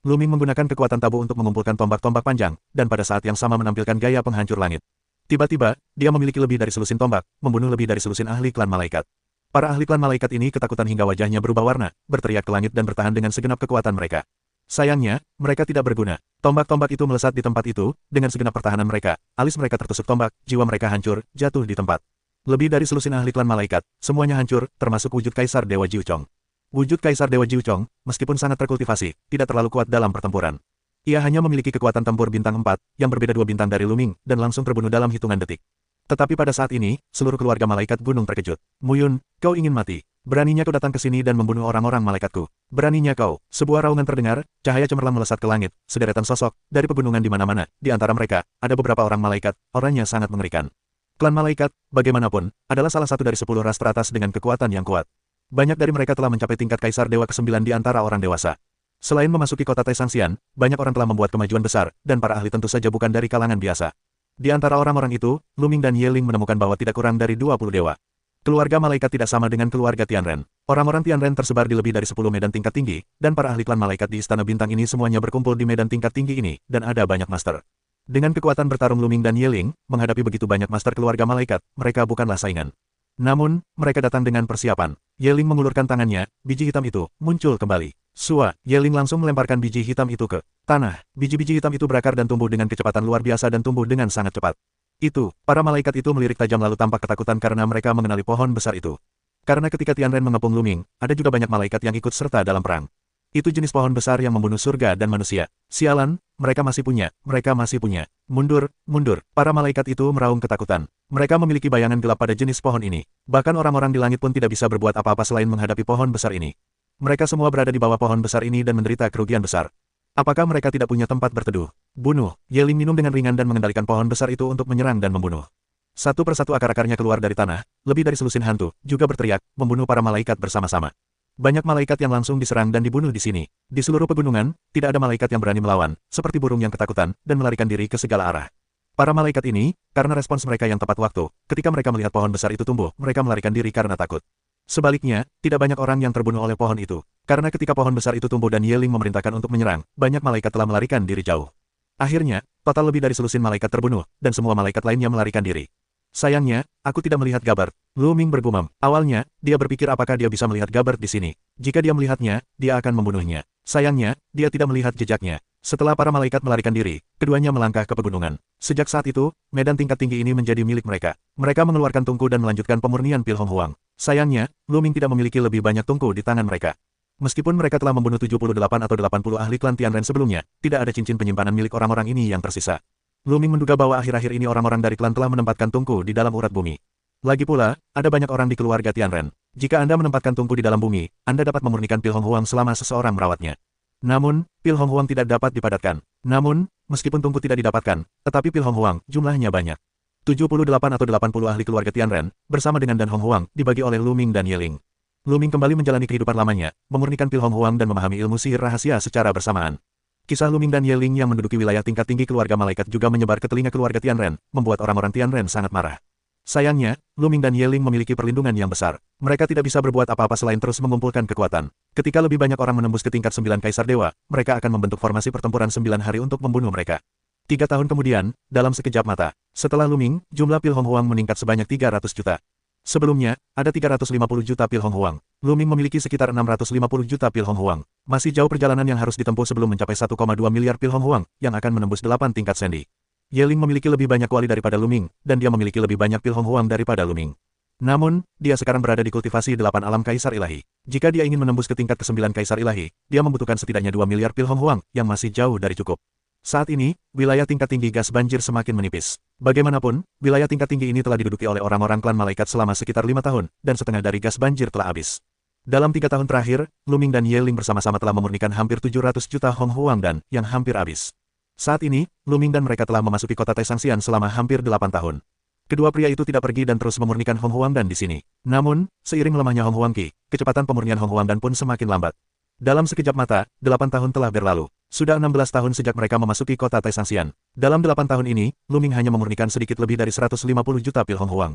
Luming menggunakan kekuatan tabu untuk mengumpulkan tombak-tombak panjang, dan pada saat yang sama menampilkan gaya penghancur langit. Tiba-tiba, dia memiliki lebih dari selusin tombak, membunuh lebih dari selusin ahli klan malaikat. Para ahli klan malaikat ini ketakutan hingga wajahnya berubah warna, berteriak ke langit dan bertahan dengan segenap kekuatan mereka. Sayangnya, mereka tidak berguna. Tombak-tombak itu melesat di tempat itu, dengan segenap pertahanan mereka, alis mereka tertusuk tombak, jiwa mereka hancur, jatuh di tempat. Lebih dari selusin ahli klan malaikat, semuanya hancur, termasuk wujud Kaisar Dewa Jiuchong. Wujud Kaisar Dewa Jiuchong, meskipun sangat terkultivasi, tidak terlalu kuat dalam pertempuran. Ia hanya memiliki kekuatan tempur bintang 4, yang berbeda 2 bintang dari Luming, dan langsung terbunuh dalam hitungan detik. Tetapi pada saat ini, seluruh keluarga malaikat gunung terkejut. Muyun, kau ingin mati. Beraninya kau datang ke sini dan membunuh orang-orang malaikatku. Beraninya kau. Sebuah raungan terdengar, cahaya cemerlang melesat ke langit, sederetan sosok, dari pegunungan di mana-mana. Di antara mereka, ada beberapa orang malaikat, orangnya sangat mengerikan. Klan malaikat, bagaimanapun, adalah salah satu dari 10 ras teratas dengan kekuatan yang kuat. Banyak dari mereka telah mencapai tingkat Kaisar Dewa ke-9 di antara orang dewasa. Selain memasuki kota Taisangxian, banyak orang telah membuat kemajuan besar, dan para ahli tentu saja bukan dari kalangan biasa. Di antara orang-orang itu, Luming dan Yeling menemukan bahwa tidak kurang dari 20 dewa. Keluarga malaikat tidak sama dengan keluarga Tianren. Orang-orang Tianren tersebar di lebih dari 10 medan tingkat tinggi, dan para ahli klan malaikat di Istana Bintang ini semuanya berkumpul di medan tingkat tinggi ini, dan ada banyak master. Dengan kekuatan bertarung Luming dan Yeling, menghadapi begitu banyak master keluarga malaikat, mereka bukanlah saingan. Namun, mereka datang dengan persiapan. Yeling mengulurkan tangannya, biji hitam itu muncul kembali. Sua, Yeling langsung melemparkan biji hitam itu ke tanah. Biji-biji hitam itu berakar dan tumbuh dengan kecepatan luar biasa dan tumbuh dengan sangat cepat. Para malaikat itu melirik tajam lalu tampak ketakutan karena mereka mengenali pohon besar itu. Karena ketika Tianren mengepung Luming, ada juga banyak malaikat yang ikut serta dalam perang. Itu jenis pohon besar yang membunuh surga dan manusia. Sialan, mereka masih punya. Mundur, mundur. Para malaikat itu meraung ketakutan. Mereka memiliki bayangan gelap pada jenis pohon ini. Bahkan orang-orang di langit pun tidak bisa berbuat apa-apa selain menghadapi pohon besar ini. Mereka semua berada di bawah pohon besar ini dan menderita kerugian besar. Apakah mereka tidak punya tempat berteduh? Bunuh. Yeling minum dengan ringan dan mengendalikan pohon besar itu untuk menyerang dan membunuh. Satu persatu akar-akarnya keluar dari tanah, lebih dari selusin hantu, juga berteriak, membunuh para malaikat bersama-sama. Banyak malaikat yang langsung diserang dan dibunuh di sini. Di seluruh pegunungan, tidak ada malaikat yang berani melawan, seperti burung yang ketakutan, dan melarikan diri ke segala arah. Para malaikat ini, karena respons mereka yang tepat waktu, ketika mereka melihat pohon besar itu tumbuh, mereka melarikan diri karena takut. Sebaliknya, tidak banyak orang yang terbunuh oleh pohon itu. Karena ketika pohon besar itu tumbuh dan Yeling memerintahkan untuk menyerang, banyak malaikat telah melarikan diri jauh. Akhirnya, total lebih dari selusin malaikat terbunuh, dan semua malaikat lainnya melarikan diri. Sayangnya, aku tidak melihat Gabert. Luming bergumam. Awalnya, dia berpikir apakah dia bisa melihat Gabert di sini. Jika dia melihatnya, dia akan membunuhnya. Sayangnya, dia tidak melihat jejaknya. Setelah para malaikat melarikan diri, keduanya melangkah ke pegunungan. Sejak saat itu, medan tingkat tinggi ini menjadi milik mereka. Mereka mengeluarkan tungku dan melanjutkan pemurnian Pil Hong Huang. Sayangnya, Luming tidak memiliki lebih banyak tungku di tangan mereka. Meskipun mereka telah membunuh 78 atau 80 ahli klan Tianren sebelumnya, tidak ada cincin penyimpanan milik orang-orang ini yang tersisa. Luming menduga bahwa akhir-akhir ini orang-orang dari klan telah menempatkan tungku di dalam urat bumi. Lagi pula, ada banyak orang di keluarga Tianren. Jika Anda menempatkan tungku di dalam bumi, Anda dapat memurnikan Pil Hong Huang selama seseorang merawatnya. Namun, Pil Hong Huang tidak dapat dipadatkan. Namun, meskipun tungku tidak didapatkan, tetapi Pil Hong Huang, jumlahnya banyak. 78 atau 80 ahli keluarga Tianren, bersama dengan Dan Hong Huang, dibagi oleh Luming dan Yeling. Luming kembali menjalani kehidupan lamanya, memurnikan Pil Hong Huang dan memahami ilmu sihir rahasia secara bersamaan. Kisah Luming dan Yeling yang menduduki wilayah tingkat tinggi keluarga malaikat juga menyebar ke telinga keluarga Tianren, membuat orang-orang Tianren sangat marah. Sayangnya, Luming dan Yeling memiliki perlindungan yang besar. Mereka tidak bisa berbuat apa-apa selain terus mengumpulkan kekuatan. Ketika lebih banyak orang menembus ke tingkat 9 Kaisar Dewa, mereka akan membentuk formasi pertempuran 9 hari untuk membunuh mereka. 3 tahun kemudian, dalam sekejap mata, setelah Luming, jumlah Pil Hong Huang meningkat sebanyak 300 juta. Sebelumnya, ada 350 juta Pil Hong Huang. Luming memiliki sekitar 650 juta Pil Hong Huang. Masih jauh perjalanan yang harus ditempuh sebelum mencapai 1,2 miliar Pil Hong Huang, yang akan menembus 8 tingkat sendi. Yeling memiliki lebih banyak kuali daripada Luming, dan dia memiliki lebih banyak Pil Hong Huang daripada Luming. Namun, dia sekarang berada di kultivasi 8 alam Kaisar Ilahi. Jika dia ingin menembus ke tingkat ke-9 Kaisar Ilahi, dia membutuhkan setidaknya 2 miliar Pil Hong Huang, yang masih jauh dari cukup. Saat ini, wilayah tingkat tinggi gas banjir semakin menipis. Bagaimanapun, wilayah tingkat tinggi ini telah diduduki oleh orang-orang klan malaikat selama sekitar 5 tahun, dan setengah dari gas banjir telah habis. Dalam 3 tahun terakhir, Luming dan Yeling bersama-sama telah memurnikan hampir 700 juta Hong Huang dan yang hampir habis. Saat ini, Luming dan mereka telah memasuki kota Taisangxian selama hampir 8 tahun. Kedua pria itu tidak pergi dan terus memurnikan Hong Huang dan di sini. Namun, seiring melemahnya Hong Huang Qi, kecepatan pemurnian Hong Huang dan pun semakin lambat. Dalam sekejap mata, 8 tahun telah berlalu. Sudah 16 tahun sejak mereka memasuki kota Taisangxian. Dalam 8 tahun ini, Luming hanya memurnikan sedikit lebih dari 150 juta Pil Hong Huang.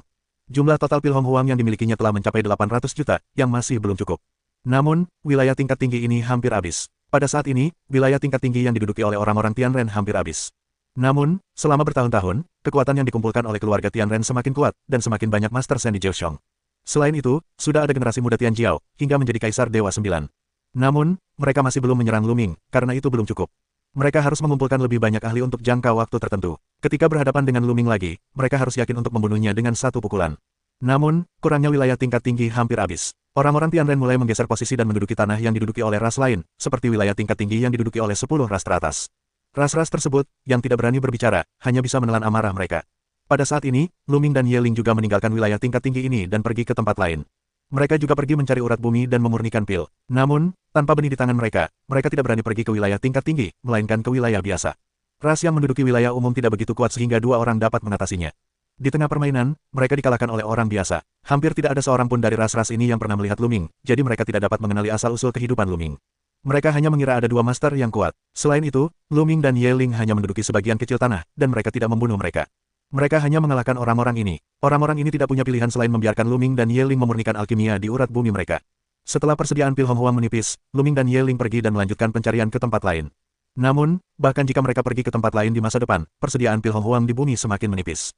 Jumlah total Pil Hong Huang yang dimilikinya telah mencapai 800 juta, yang masih belum cukup. Namun, wilayah tingkat tinggi ini hampir habis. Pada saat ini, wilayah tingkat tinggi yang diduduki oleh orang-orang Tianren hampir habis. Namun, selama bertahun-tahun, kekuatan yang dikumpulkan oleh keluarga Tianren semakin kuat, dan semakin banyak Master Sen di Jiuxiong. Selain itu, sudah ada generasi muda Tian Jiao, hingga menjadi Kaisar Dewa Sembilan. Namun, mereka masih belum menyerang Lu Ming, karena itu belum cukup. Mereka harus mengumpulkan lebih banyak ahli untuk jangka waktu tertentu. Ketika berhadapan dengan Lu Ming lagi, mereka harus yakin untuk membunuhnya dengan satu pukulan. Namun, kurangnya wilayah tingkat tinggi hampir habis. Orang-orang Tianren mulai menggeser posisi dan menduduki tanah yang diduduki oleh ras lain, seperti wilayah tingkat tinggi yang diduduki oleh 10 ras teratas. Ras-ras tersebut, yang tidak berani berbicara, hanya bisa menelan amarah mereka. Pada saat ini, Lu Ming dan Ye Ling juga meninggalkan wilayah tingkat tinggi ini dan pergi ke tempat lain. Mereka juga pergi mencari urat bumi dan memurnikan pil. Namun, tanpa benih di tangan mereka, mereka tidak berani pergi ke wilayah tingkat tinggi, melainkan ke wilayah biasa. Ras yang menduduki wilayah umum tidak begitu kuat sehingga dua orang dapat mengatasinya. Di tengah permainan, mereka dikalahkan oleh orang biasa. Hampir tidak ada seorang pun dari ras-ras ini yang pernah melihat Lu Ming, jadi mereka tidak dapat mengenali asal-usul kehidupan Lu Ming. Mereka hanya mengira ada dua master yang kuat. Selain itu, Lu Ming dan Ye Ling hanya menduduki sebagian kecil tanah, dan mereka tidak membunuh mereka. Mereka hanya mengalahkan orang-orang ini. Orang-orang ini tidak punya pilihan selain membiarkan Lu Ming dan Ye Ling memurnikan alkimia di urat bumi mereka. Setelah persediaan pil Hong Huang menipis, Lu Ming dan Ye Ling pergi dan melanjutkan pencarian ke tempat lain. Namun, bahkan jika mereka pergi ke tempat lain di masa depan, persediaan pil Hong Huang di bumi semakin menipis.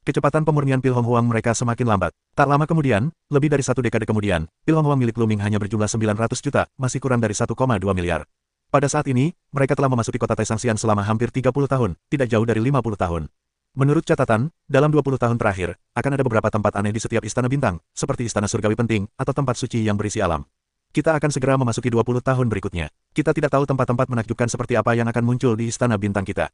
Kecepatan pemurnian pil Hong Huang mereka semakin lambat. Tak lama kemudian, lebih dari satu dekade kemudian, pil Hong Huang milik Lu Ming hanya berjumlah 900 juta, masih kurang dari 1,2 miliar. Pada saat ini, mereka telah memasuki kota Taisangxian selama hampir 30 tahun, tidak jauh dari 50 tahun. Menurut catatan, dalam 20 tahun terakhir, akan ada beberapa tempat aneh di setiap istana bintang, seperti istana surgawi penting, atau tempat suci yang berisi alam. Kita akan segera memasuki 20 tahun berikutnya. Kita tidak tahu tempat-tempat menakjubkan seperti apa yang akan muncul di istana bintang kita.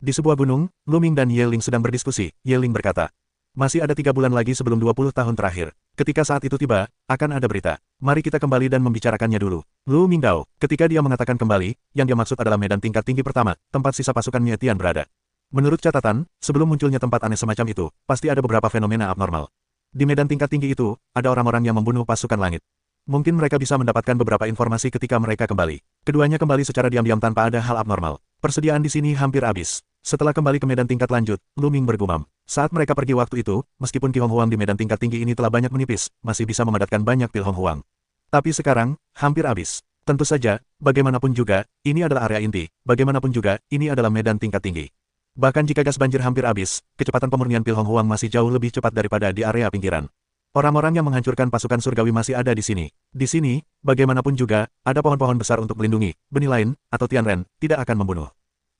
Di sebuah gunung, Lu Ming dan Ye Ling sedang berdiskusi. Ye Ling berkata, masih ada 3 bulan lagi sebelum 20 tahun terakhir. Ketika saat itu tiba, akan ada berita. Mari kita kembali dan membicarakannya dulu. Lu Mingdao, ketika dia mengatakan kembali, yang dia maksud adalah medan tingkat tinggi pertama, tempat sisa pasukan Mietian berada. Menurut catatan, sebelum munculnya tempat aneh semacam itu, pasti ada beberapa fenomena abnormal. Di medan tingkat tinggi itu, ada orang-orang yang membunuh pasukan langit. Mungkin mereka bisa mendapatkan beberapa informasi ketika mereka kembali. Keduanya kembali secara diam-diam tanpa ada hal abnormal. Persediaan di sini hampir habis. Setelah kembali ke medan tingkat lanjut, Lu Ming bergumam. Saat mereka pergi waktu itu, meskipun Ki Hong Huang di medan tingkat tinggi ini telah banyak menipis, masih bisa memadatkan banyak pil Hong Huang. Tapi sekarang, hampir habis. Tentu saja, bagaimanapun juga, ini adalah area inti. Bagaimanapun juga, ini adalah medan tingkat tinggi. Bahkan jika gas banjir hampir habis, kecepatan pemurnian pil Hong Huang masih jauh lebih cepat daripada di area pinggiran. Orang-orang yang menghancurkan pasukan surgawi masih ada di sini. Di sini, bagaimanapun juga, ada pohon-pohon besar untuk melindungi, benih lain, atau Tianren, tidak akan membunuh.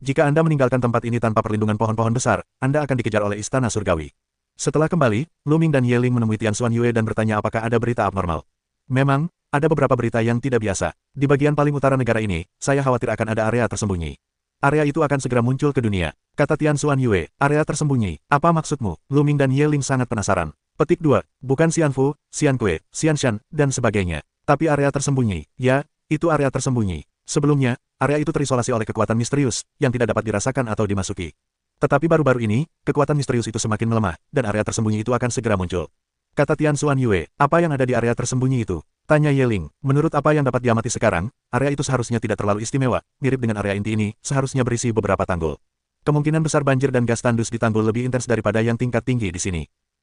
Jika Anda meninggalkan tempat ini tanpa perlindungan pohon-pohon besar, Anda akan dikejar oleh istana surgawi. Setelah kembali, Lu Ming dan Ye Ling menemui Tian Xuan Yue dan bertanya apakah ada berita abnormal. Memang, ada beberapa berita yang tidak biasa. Di bagian paling utara negara ini, saya khawatir akan ada area tersembunyi. Area itu akan segera muncul ke dunia. Kata Tian Xuan Yue, area tersembunyi. Apa maksudmu? Lu Ming dan Ye Ling sangat penasaran. Petik 2. Bukan Xianfu, Xiankui, Xianshan, dan sebagainya. Tapi area tersembunyi. Ya, itu area tersembunyi. Sebelumnya, area itu terisolasi oleh kekuatan misterius, yang tidak dapat dirasakan atau dimasuki. Tetapi baru-baru ini, kekuatan misterius itu semakin melemah, dan area tersembunyi itu akan segera muncul. Kata Tian Xuan Yue, apa yang ada di area tersembunyi itu? Tanya Ye Ling, menurut apa yang dapat diamati sekarang, area itu seharusnya tidak terlalu istimewa, mirip dengan area inti ini, seharusnya berisi beberapa tanggul. Kemungkinan besar banjir dan gas tandus di tanggul lebih intens daripada yang tingkat tinggi di sini.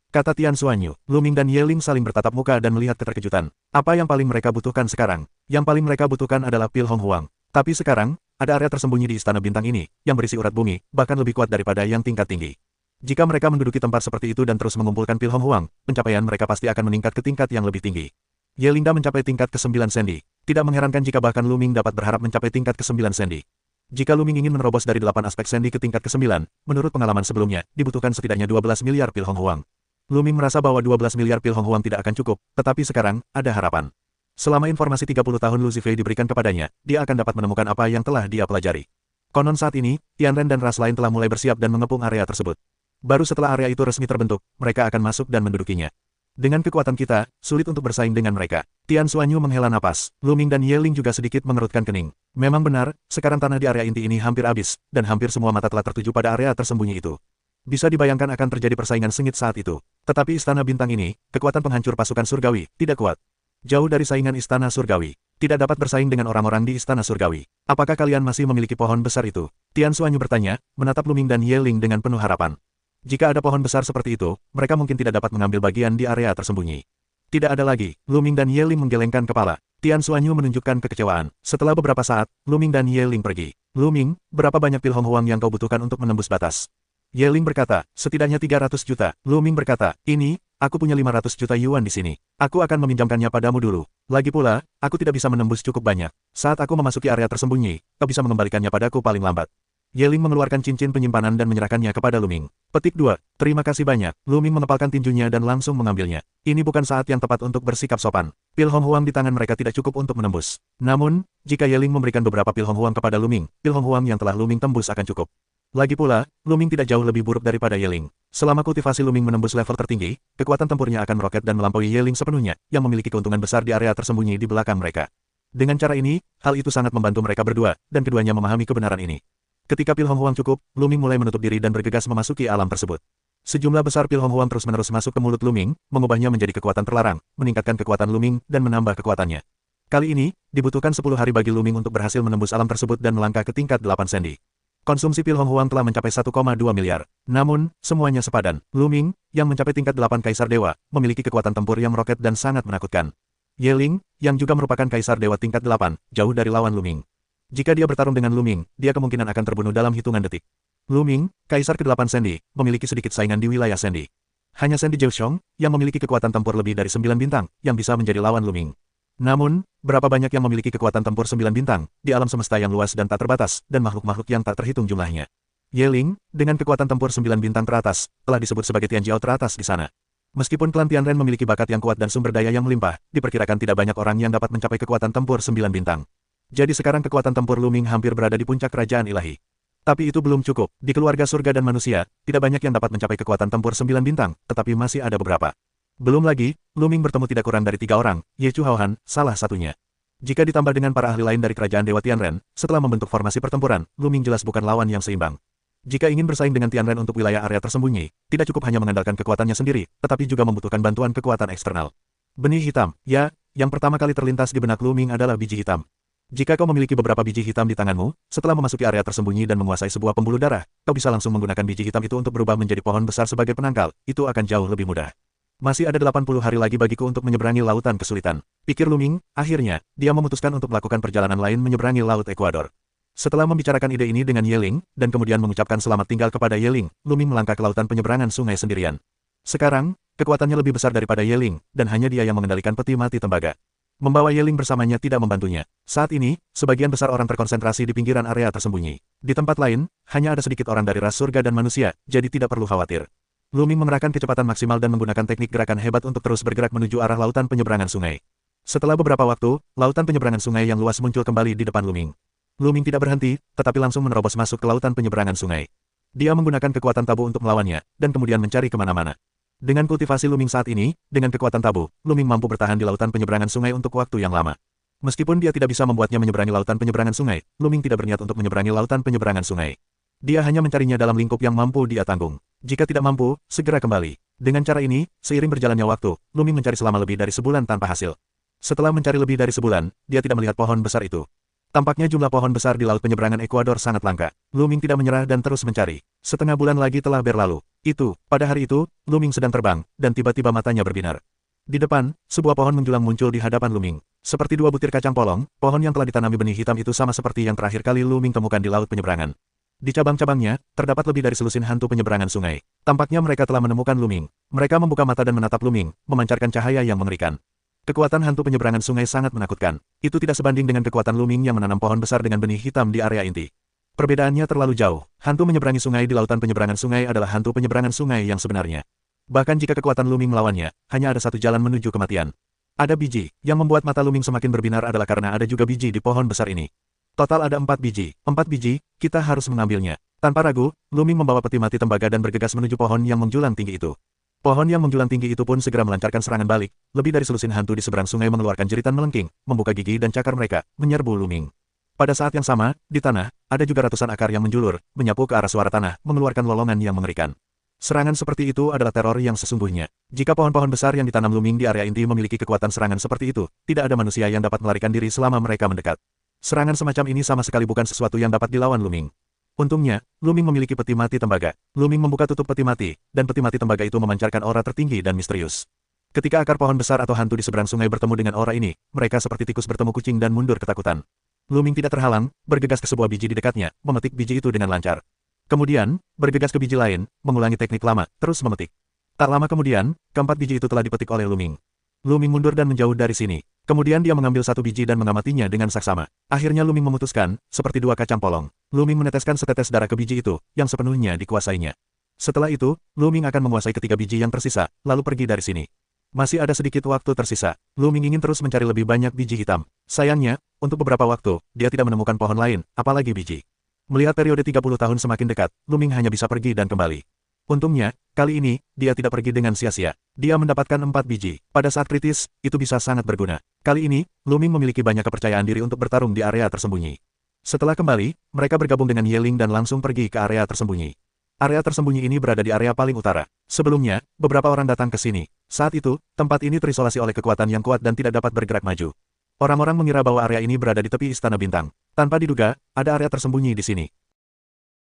Kata Tian Xuan Yu, Lu Ming dan Ye Ling saling bertatap muka dan melihat keterkejutan. Apa yang paling mereka butuhkan sekarang? Yang paling mereka butuhkan adalah pil Hong Huang. Tapi sekarang, ada area tersembunyi di istana bintang ini, yang berisi urat bumi, bahkan lebih kuat daripada yang tingkat tinggi. Jika mereka menduduki tempat seperti itu dan terus mengumpulkan pil Hong Huang, pencapaian mereka pasti akan meningkat ke tingkat yang lebih tinggi. Ye Ling mencapai tingkat ke-9 sendi. Tidak mengherankan jika bahkan Lu Ming dapat berharap mencapai tingkat ke-9 sendi. Jika Lu Ming ingin menerobos dari 8 aspek sendi ke tingkat ke-9, menurut pengalaman sebelumnya, dibutuhkan setidaknya 12 miliar pil Hong Huang. Lu Ming merasa bahwa 12 miliar pil Hong Huang tidak akan cukup, tetapi sekarang, ada harapan. Selama informasi 30 tahun Lu Zifei diberikan kepadanya, dia akan dapat menemukan apa yang telah dia pelajari. Konon saat ini, Tianren dan ras lain telah mulai bersiap dan mengepung area tersebut. Baru setelah area itu resmi terbentuk, mereka akan masuk dan mendudukinya. Dengan kekuatan kita, sulit untuk bersaing dengan mereka. Tian Xuan Yu menghela napas. Lu Ming dan Ye Ling juga sedikit mengerutkan kening. Memang benar, sekarang tanah di area inti ini hampir habis, dan hampir semua mata telah tertuju pada area tersembunyi itu. Bisa dibayangkan akan terjadi persaingan sengit saat itu. Tetapi istana bintang ini, kekuatan penghancur pasukan surgawi, tidak kuat. Jauh dari saingan istana surgawi. Tidak dapat bersaing dengan orang-orang di istana surgawi. Apakah kalian masih memiliki pohon besar itu? Tian Xuan Yu bertanya, menatap Lu Ming dan Ye Ling dengan penuh harapan. Jika ada pohon besar seperti itu, mereka mungkin tidak dapat mengambil bagian di area tersembunyi. Tidak ada lagi, Lu Ming dan Ye Ling menggelengkan kepala. Tian Xuanyu menunjukkan kekecewaan. Setelah beberapa saat, Lu Ming dan Ye Ling pergi. Lu Ming, berapa banyak pil Hong Huang yang kau butuhkan untuk menembus batas? Ye Ling berkata, setidaknya 300 juta. Lu Ming berkata, ini, aku punya 500 juta yuan di sini. Aku akan meminjamkannya padamu dulu. Lagi pula, aku tidak bisa menembus cukup banyak. Saat aku memasuki area tersembunyi, kau bisa mengembalikannya padaku paling lambat. Ye Ling mengeluarkan cincin penyimpanan dan menyerahkannya kepada Lu Ming. Petik 2. Terima kasih banyak. Lu Ming mengepalkan tinjunya dan langsung mengambilnya. Ini bukan saat yang tepat untuk bersikap sopan. Pil Hong Huang di tangan mereka tidak cukup untuk menembus. Namun, jika Ye Ling memberikan beberapa pil Hong Huang kepada Lu Ming, pil Hong Huang yang telah Lu Ming tembus akan cukup. Lagi pula, Lu Ming tidak jauh lebih buruk daripada Ye Ling. Selama kultivasi Lu Ming menembus level tertinggi, kekuatan tempurnya akan meroket dan melampaui Ye Ling sepenuhnya, yang memiliki keuntungan besar di area tersembunyi di belakang mereka. Dengan cara ini, hal itu sangat membantu mereka berdua, dan keduanya memahami kebenaran ini. Ketika pil Hong Huang cukup, Lu Ming mulai menutup diri dan bergegas memasuki alam tersebut. Sejumlah besar pil Hong Huang terus-menerus masuk ke mulut Lu Ming, mengubahnya menjadi kekuatan terlarang, meningkatkan kekuatan Lu Ming, dan menambah kekuatannya. Kali ini, dibutuhkan 10 hari bagi Lu Ming untuk berhasil menembus alam tersebut dan melangkah ke tingkat 8 sendi. Konsumsi pil Hong Huang telah mencapai 1,2 miliar. Namun, semuanya sepadan. Lu Ming, yang mencapai tingkat 8 Kaisar Dewa, memiliki kekuatan tempur yang meroket dan sangat menakutkan. Ye Ling, yang juga merupakan Kaisar Dewa tingkat 8, jauh dari lawan Lu Ming. Jika dia bertarung dengan Lu Ming, dia kemungkinan akan terbunuh dalam hitungan detik. Lu Ming, Kaisar ke-8 Sendi, memiliki sedikit saingan di wilayah Sendi. Hanya Sendi Zhouxiong, yang memiliki kekuatan tempur lebih dari 9 bintang, yang bisa menjadi lawan Lu Ming. Namun, berapa banyak yang memiliki kekuatan tempur 9 bintang, di alam semesta yang luas dan tak terbatas, dan makhluk-makhluk yang tak terhitung jumlahnya. Ye Ling, dengan kekuatan tempur 9 bintang teratas, telah disebut sebagai Tianjiao teratas di sana. Meskipun klan Tianren memiliki bakat yang kuat dan sumber daya yang melimpah, diperkirakan tidak banyak orang yang dapat mencapai kekuatan tempur 9 bintang. Jadi sekarang kekuatan tempur Lu Ming hampir berada di puncak kerajaan ilahi. Tapi itu belum cukup. Di keluarga surga dan manusia, tidak banyak yang dapat mencapai kekuatan tempur 9 bintang, tetapi masih ada beberapa. Belum lagi, Lu Ming bertemu tidak kurang dari 3 orang, Ye Chu Haohan, salah satunya. Jika ditambah dengan para ahli lain dari kerajaan Dewa Tianren, setelah membentuk formasi pertempuran, Lu Ming jelas bukan lawan yang seimbang. Jika ingin bersaing dengan Tianren untuk wilayah area tersembunyi, tidak cukup hanya mengandalkan kekuatannya sendiri, tetapi juga membutuhkan bantuan kekuatan eksternal. Benih hitam, ya, yang pertama kali terlintas di benak Lu Ming adalah biji hitam. Jika kau memiliki beberapa biji hitam di tanganmu, setelah memasuki area tersembunyi dan menguasai sebuah pembuluh darah, kau bisa langsung menggunakan biji hitam itu untuk berubah menjadi pohon besar sebagai penangkal, itu akan jauh lebih mudah. Masih ada 80 hari lagi bagiku untuk menyeberangi lautan kesulitan. Pikir Lu Ming, akhirnya, dia memutuskan untuk melakukan perjalanan lain menyeberangi Laut Ekuador. Setelah membicarakan ide ini dengan Ye Ling, dan kemudian mengucapkan selamat tinggal kepada Ye Ling, Lu Ming melangkah ke lautan penyeberangan sungai sendirian. Sekarang, kekuatannya lebih besar daripada Ye Ling, dan hanya dia yang mengendalikan peti mati tembaga. Membawa Ye Ling bersamanya tidak membantunya. Saat ini, sebagian besar orang terkonsentrasi di pinggiran area tersembunyi. Di tempat lain, hanya ada sedikit orang dari ras surga dan manusia, jadi tidak perlu khawatir. Lu Ming mengerahkan kecepatan maksimal dan menggunakan teknik gerakan hebat untuk terus bergerak menuju arah lautan penyeberangan sungai. Setelah beberapa waktu, lautan penyeberangan sungai yang luas muncul kembali di depan Lu Ming. Lu Ming tidak berhenti, tetapi langsung menerobos masuk ke lautan penyeberangan sungai. Dia menggunakan kekuatan tabu untuk melawannya, dan kemudian mencari kemana-mana. Dengan kultivasi Lu Ming saat ini, dengan kekuatan tabu, Lu Ming mampu bertahan di lautan penyeberangan sungai untuk waktu yang lama. Meskipun dia tidak bisa membuatnya menyeberangi lautan penyeberangan sungai, Lu Ming tidak berniat untuk menyeberangi lautan penyeberangan sungai. Dia hanya mencarinya dalam lingkup yang mampu dia tanggung. Jika tidak mampu, segera kembali. Dengan cara ini, seiring berjalannya waktu, Lu Ming mencari selama lebih dari sebulan tanpa hasil. Setelah mencari lebih dari sebulan, dia tidak melihat pohon besar itu. Tampaknya jumlah pohon besar di laut penyeberangan Ekuador sangat langka. Lu Ming tidak menyerah dan terus mencari. Setengah bulan lagi telah berlalu. Pada hari itu, Lu Ming sedang terbang, dan tiba-tiba matanya berbinar. Di depan, sebuah pohon menjulang muncul di hadapan Lu Ming. Seperti 2 butir kacang polong, pohon yang telah ditanami benih hitam itu sama seperti yang terakhir kali Lu Ming temukan di laut penyeberangan. Di cabang-cabangnya, terdapat lebih dari selusin hantu penyeberangan sungai. Tampaknya mereka telah menemukan Lu Ming. Mereka membuka mata dan menatap Lu Ming, memancarkan cahaya yang mengerikan. Kekuatan hantu penyeberangan sungai sangat menakutkan. Itu tidak sebanding dengan kekuatan Lu Ming yang menanam pohon besar dengan benih hitam di area inti. Perbedaannya terlalu jauh. Hantu menyeberangi sungai di lautan penyeberangan sungai adalah hantu penyeberangan sungai yang sebenarnya. Bahkan jika kekuatan Lu Ming melawannya, hanya ada satu jalan menuju kematian. Ada biji. Yang membuat mata Lu Ming semakin berbinar adalah karena ada juga biji di pohon besar ini. Total ada 4 biji. 4 biji, kita harus mengambilnya. Tanpa ragu, Lu Ming membawa peti mati tembaga dan bergegas menuju pohon yang menjulang tinggi itu. Pohon yang menjulang tinggi itu pun segera melancarkan serangan balik. Lebih dari selusin hantu di seberang sungai mengeluarkan jeritan melengking, membuka gigi dan cakar mereka, menyerbu Lu Ming. Pada saat yang sama, di tanah, ada juga ratusan akar yang menjulur, menyapu ke arah suara tanah, mengeluarkan lolongan yang mengerikan. Serangan seperti itu adalah teror yang sesungguhnya. Jika pohon-pohon besar yang ditanam Lu Ming di area inti memiliki kekuatan serangan seperti itu, tidak ada manusia yang dapat melarikan diri selama mereka mendekat. Serangan semacam ini sama sekali bukan sesuatu yang dapat dilawan Lu Ming. Untungnya, Lu Ming memiliki peti mati tembaga. Lu Ming membuka tutup peti mati, dan peti mati tembaga itu memancarkan aura tertinggi dan misterius. Ketika akar pohon besar atau hantu di seberang sungai bertemu dengan aura ini, mereka seperti tikus bertemu kucing dan mundur ketakutan. Lu Ming tidak terhalang, bergegas ke sebuah biji di dekatnya, memetik biji itu dengan lancar. Kemudian, bergegas ke biji lain, mengulangi teknik lama, terus memetik. Tak lama kemudian, keempat biji itu telah dipetik oleh Lu Ming. Lu Ming mundur dan menjauh dari sini. Kemudian dia mengambil satu biji dan mengamatinya dengan saksama. Akhirnya Lu Ming memutuskan, seperti dua kacang polong. Lu Ming meneteskan setetes darah ke biji itu, yang sepenuhnya dikuasainya. Setelah itu, Lu Ming akan menguasai ketiga biji yang tersisa, lalu pergi dari sini. Masih ada sedikit waktu tersisa. Lu Ming ingin terus mencari lebih banyak biji hitam. Sayangnya, untuk beberapa waktu, dia tidak menemukan pohon lain, apalagi biji. Melihat periode 30 tahun semakin dekat, Lu Ming hanya bisa pergi dan kembali. Untungnya, kali ini, dia tidak pergi dengan sia-sia. Dia mendapatkan 4 biji. Pada saat kritis, itu bisa sangat berguna. Kali ini, Lu Ming memiliki banyak kepercayaan diri untuk bertarung di area tersembunyi. Setelah kembali, mereka bergabung dengan Yeling dan langsung pergi ke area tersembunyi. Area tersembunyi ini berada di area paling utara. Sebelumnya, beberapa orang datang ke sini. Saat itu, tempat ini terisolasi oleh kekuatan yang kuat dan tidak dapat bergerak maju. Orang-orang mengira bahwa area ini berada di tepi Istana Bintang. Tanpa diduga, ada area tersembunyi di sini.